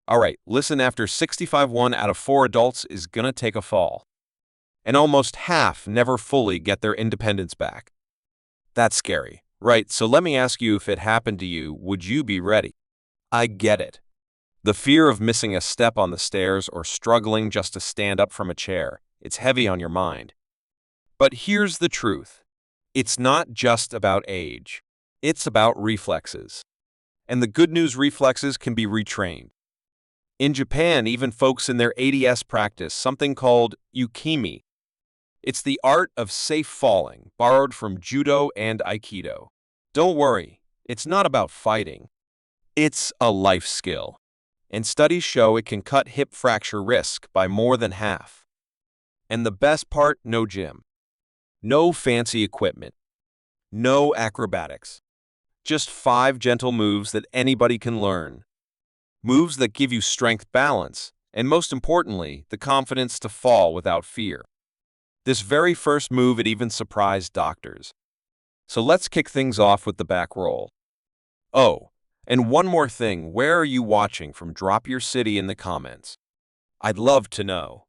All right, listen, after 65, 1 out of 4 adults is gonna take a fall. And almost half never fully get their independence back. That's scary, right? So let me ask you, if it happened to you, would you be ready? I get it. The fear of missing a step on the stairs or struggling just to stand up from a chair, it's heavy on your mind. But here's the truth. It's not just about age. It's about reflexes. And the good news, reflexes can be retrained. In Japan, even folks in their 80s practice something called Ukemi. It's the art of safe falling, borrowed from judo and aikido. Don't worry, it's not about fighting. It's a life skill. And studies show it can cut hip fracture risk by more than half. And the best part, no gym. No fancy equipment. No acrobatics. Just 5 gentle moves that anybody can learn. Moves that give you strength, balance, and most importantly, the confidence to fall without fear. This very first move, it even surprised doctors. So let's kick things off with the back roll. Oh, and one more thing, where are you watching from? Drop your city in the comments. I'd love to know.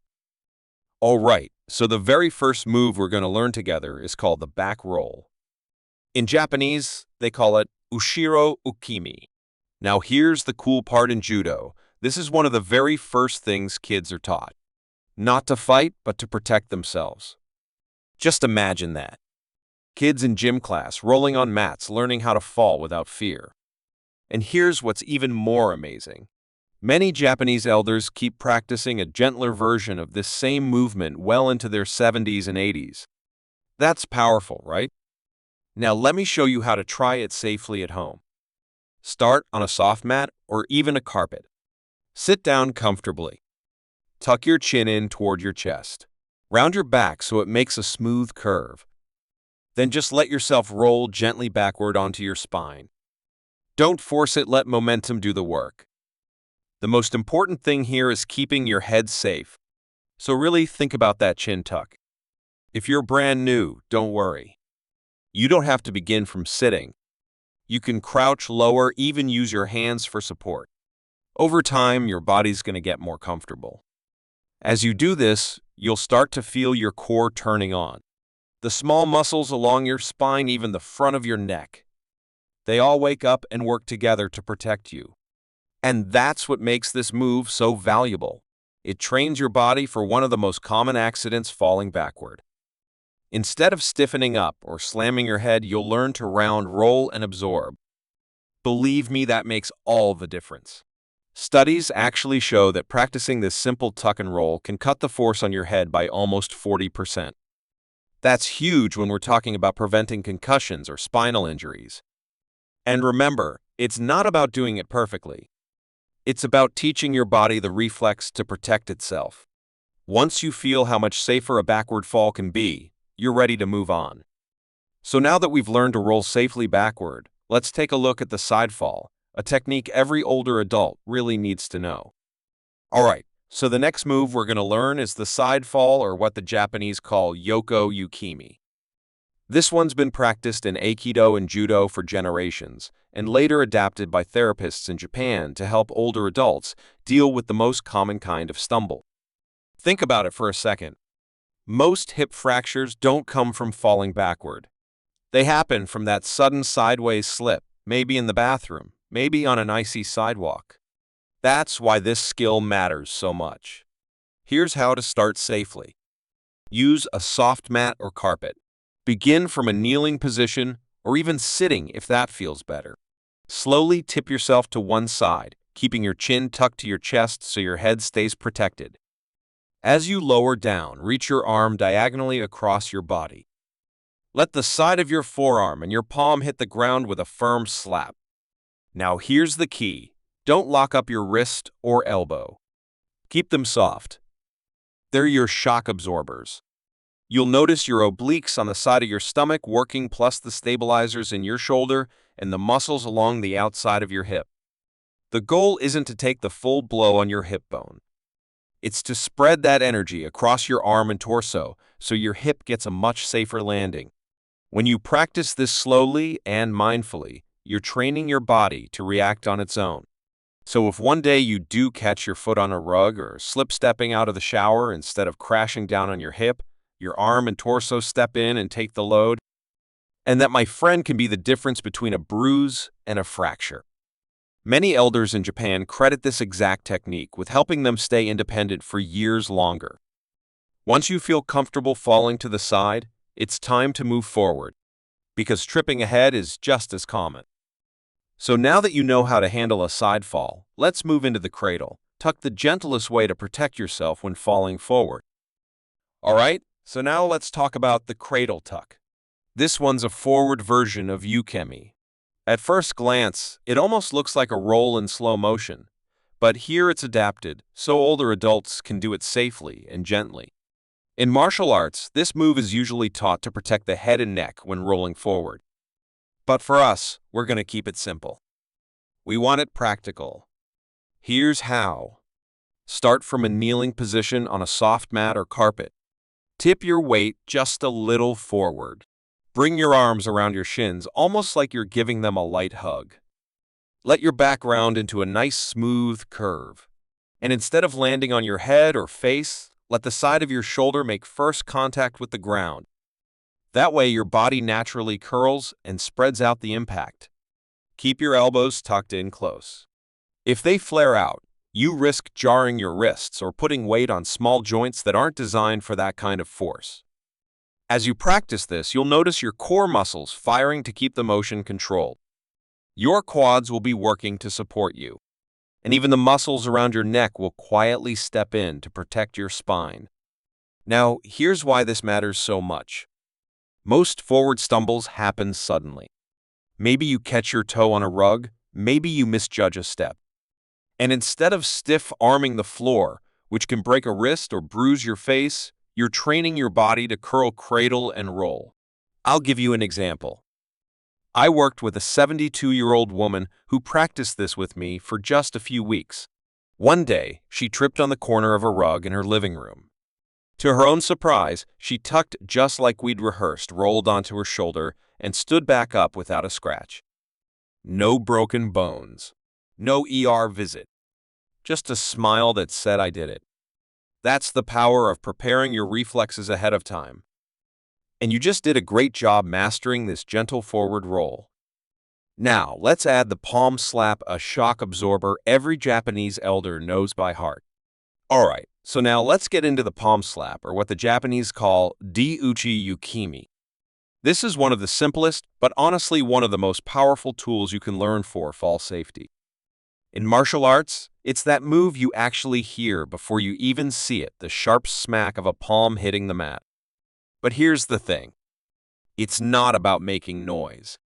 All right, so the very first move we're going to learn together is called the back roll. In Japanese, they call it Ushiro Ukemi. Now here's the cool part, in judo. This is one of the very first things kids are taught. Not to fight, but to protect themselves. Just imagine that. Kids in gym class rolling on mats, learning how to fall without fear. And here's what's even more amazing. Many Japanese elders keep practicing a gentler version of this same movement well into their 70s and 80s. That's powerful, right? Now let me show you how to try it safely at home. Start on a soft mat or even a carpet. Sit down comfortably. Tuck your chin in toward your chest. Round your back so it makes a smooth curve. Then just let yourself roll gently backward onto your spine. Don't force it, let momentum do the work. The most important thing here is keeping your head safe. So really think about that chin tuck. If you're brand new, don't worry. You don't have to begin from sitting. You can crouch lower, even use your hands for support. Over time, your body's going to get more comfortable. As you do this, you'll start to feel your core turning on. The small muscles along your spine, even the front of your neck. They all wake up and work together to protect you. And that's what makes this move so valuable. It trains your body for one of the most common accidents, falling backward. Instead of stiffening up or slamming your head, you'll learn to round, roll, and absorb. Believe me, that makes all the difference. Studies actually show that practicing this simple tuck and roll can cut the force on your head by almost 40%. That's huge when we're talking about preventing concussions or spinal injuries. And remember, it's not about doing it perfectly. It's about teaching your body the reflex to protect itself. Once you feel how much safer a backward fall can be, you're ready to move on. So now that we've learned to roll safely backward, let's take a look at the side fall, a technique every older adult really needs to know. All right, so the next move we're going to learn is the side fall, or what the Japanese call Yoko Ukemi. This one's been practiced in aikido and judo for generations, and later adapted by therapists in Japan to help older adults deal with the most common kind of stumble. Think about it for a second. Most hip fractures don't come from falling backward. They happen from that sudden sideways slip, maybe in the bathroom, maybe on an icy sidewalk. That's why this skill matters so much. Here's how to start safely. Use a soft mat or carpet. Begin from a kneeling position or even sitting if that feels better. Slowly tip yourself to one side, keeping your chin tucked to your chest so your head stays protected. As you lower down, reach your arm diagonally across your body. Let the side of your forearm and your palm hit the ground with a firm slap. Now here's the key. Don't lock up your wrist or elbow. Keep them soft. They're your shock absorbers. You'll notice your obliques on the side of your stomach working, plus the stabilizers in your shoulder and the muscles along the outside of your hip. The goal isn't to take the full blow on your hip bone. It's to spread that energy across your arm and torso so your hip gets a much safer landing. When you practice this slowly and mindfully, you're training your body to react on its own. So if one day you do catch your foot on a rug or slip stepping out of the shower, instead of crashing down on your hip, your arm and torso step in and take the load. And that, my friend, can be the difference between a bruise and a fracture. Many elders in Japan credit this exact technique with helping them stay independent for years longer. Once you feel comfortable falling to the side, it's time to move forward, because tripping ahead is just as common. So now that you know how to handle a side fall, let's move into the cradle. Tuck, the gentlest way to protect yourself when falling forward. Alright, so now let's talk about the cradle tuck. This one's a forward version of Ukemi. At first glance, it almost looks like a roll in slow motion, but here it's adapted so older adults can do it safely and gently. In martial arts, this move is usually taught to protect the head and neck when rolling forward. But for us, we're going to keep it simple. We want it practical. Here's how. Start from a kneeling position on a soft mat or carpet. Tip your weight just a little forward. Bring your arms around your shins, almost like you're giving them a light hug. Let your back round into a nice smooth curve. And instead of landing on your head or face, let the side of your shoulder make first contact with the ground. That way your body naturally curls and spreads out the impact. Keep your elbows tucked in close. If they flare out, you risk jarring your wrists or putting weight on small joints that aren't designed for that kind of force. As you practice this, you'll notice your core muscles firing to keep the motion controlled. Your quads will be working to support you, and even the muscles around your neck will quietly step in to protect your spine. Now, here's why this matters so much. Most forward stumbles happen suddenly. Maybe you catch your toe on a rug, maybe you misjudge a step. And instead of stiff arming the floor, which can break a wrist or bruise your face, you're training your body to curl, cradle, and roll. I'll give you an example. I worked with a 72-year-old woman who practiced this with me for just a few weeks. One day, she tripped on the corner of a rug in her living room. To her own surprise, she tucked just like we'd rehearsed, rolled onto her shoulder, and stood back up without a scratch. No broken bones. No ER visit. Just a smile that said, "I did it." That's the power of preparing your reflexes ahead of time. And you just did a great job mastering this gentle forward roll. Now, let's add the palm slap, a shock absorber every Japanese elder knows by heart. Alright, so now let's get into the palm slap, or what the Japanese call Ushiro Ukemi. This is one of the simplest, but honestly one of the most powerful tools you can learn for fall safety. In martial arts, it's that move you actually hear before you even see it, the sharp smack of a palm hitting the mat. But here's the thing. It's not about making noise.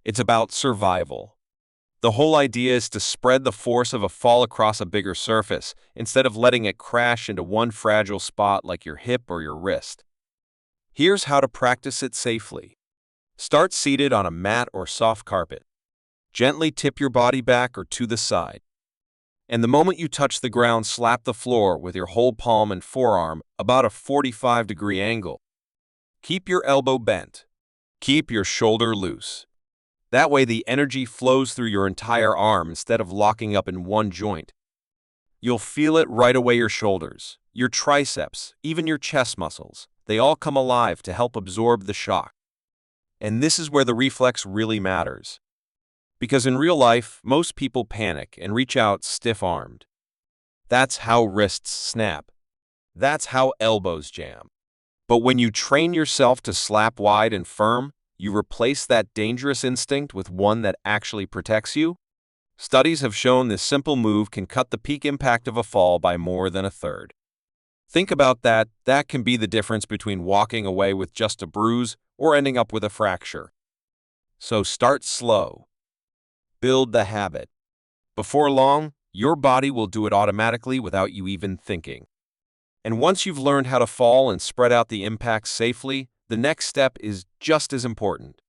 It's about survival. The whole idea is to spread the force of a fall across a bigger surface, instead of letting it crash into one fragile spot like your hip or your wrist. Here's how to practice it safely. Start seated on a mat or soft carpet. Gently tip your body back or to the side. And the moment you touch the ground, slap the floor with your whole palm and forearm about a 45-degree angle. Keep your elbow bent. Keep your shoulder loose. That way the energy flows through your entire arm instead of locking up in one joint. You'll feel it right away. Your shoulders, your triceps, even your chest muscles, they all come alive to help absorb the shock. And this is where the reflex really matters. Because in real life, most people panic and reach out stiff-armed. That's how wrists snap. That's how elbows jam. But when you train yourself to slap wide and firm, you replace that dangerous instinct with one that actually protects you. Studies have shown this simple move can cut the peak impact of a fall by more than a third. Think about that. That can be the difference between walking away with just a bruise or ending up with a fracture. So start slow. Build the habit. Before long, your body will do it automatically without you even thinking. And once you've learned how to fall and spread out the impact safely, the next step is just as important.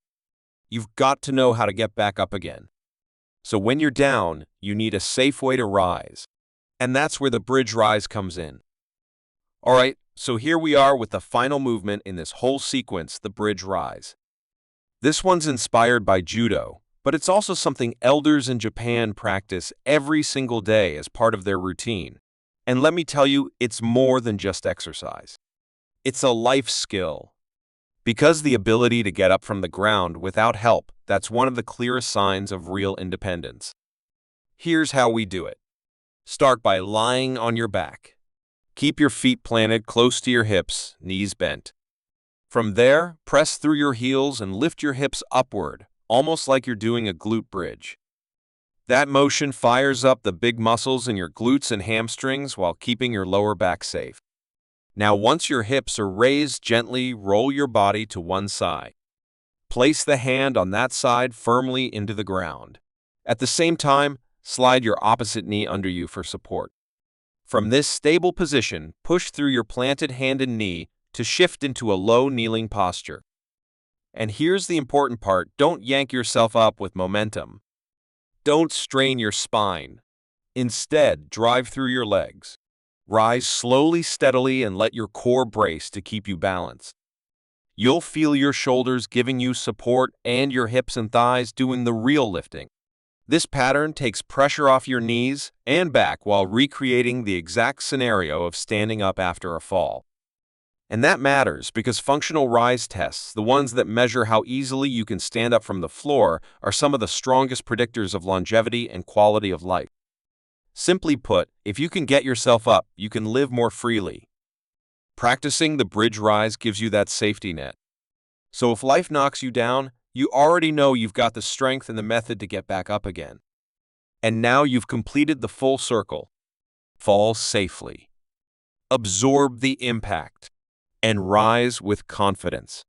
You've got to know how to get back up again. So when you're down, you need a safe way to rise. And that's where the bridge rise comes in. Alright, so here we are with the final movement in this whole sequence, the bridge rise. This one's inspired by judo, But it's also something elders in Japan practice every single day as part of their routine. And let me tell you, it's more than just exercise. It's a life skill. Because the ability to get up from the ground without help, that's one of the clearest signs of real independence. Here's how we do it. Start by lying on your back. Keep your feet planted close to your hips, knees bent. From there, press through your heels and lift your hips upward, almost like you're doing a glute bridge. That motion fires up the big muscles in your glutes and hamstrings while keeping your lower back safe. Now, once your hips are raised, gently roll your body to one side. Place the hand on that side firmly into the ground. At the same time, slide your opposite knee under you for support. From this stable position, push through your planted hand and knee to shift into a low kneeling posture. And here's the important part: don't yank yourself up with momentum. Don't strain your spine. Instead, drive through your legs. Rise slowly, steadily, and let your core brace to keep you balanced. You'll feel your shoulders giving you support and your hips and thighs doing the real lifting. This pattern takes pressure off your knees and back while recreating the exact scenario of standing up after a fall. And that matters because functional rise tests, the ones that measure how easily you can stand up from the floor, are some of the strongest predictors of longevity and quality of life. Simply put, if you can get yourself up, you can live more freely. Practicing the bridge rise gives you that safety net. So if life knocks you down, you already know you've got the strength and the method to get back up again. And now you've completed the full circle. Fall safely. Absorb the impact. And rise with confidence.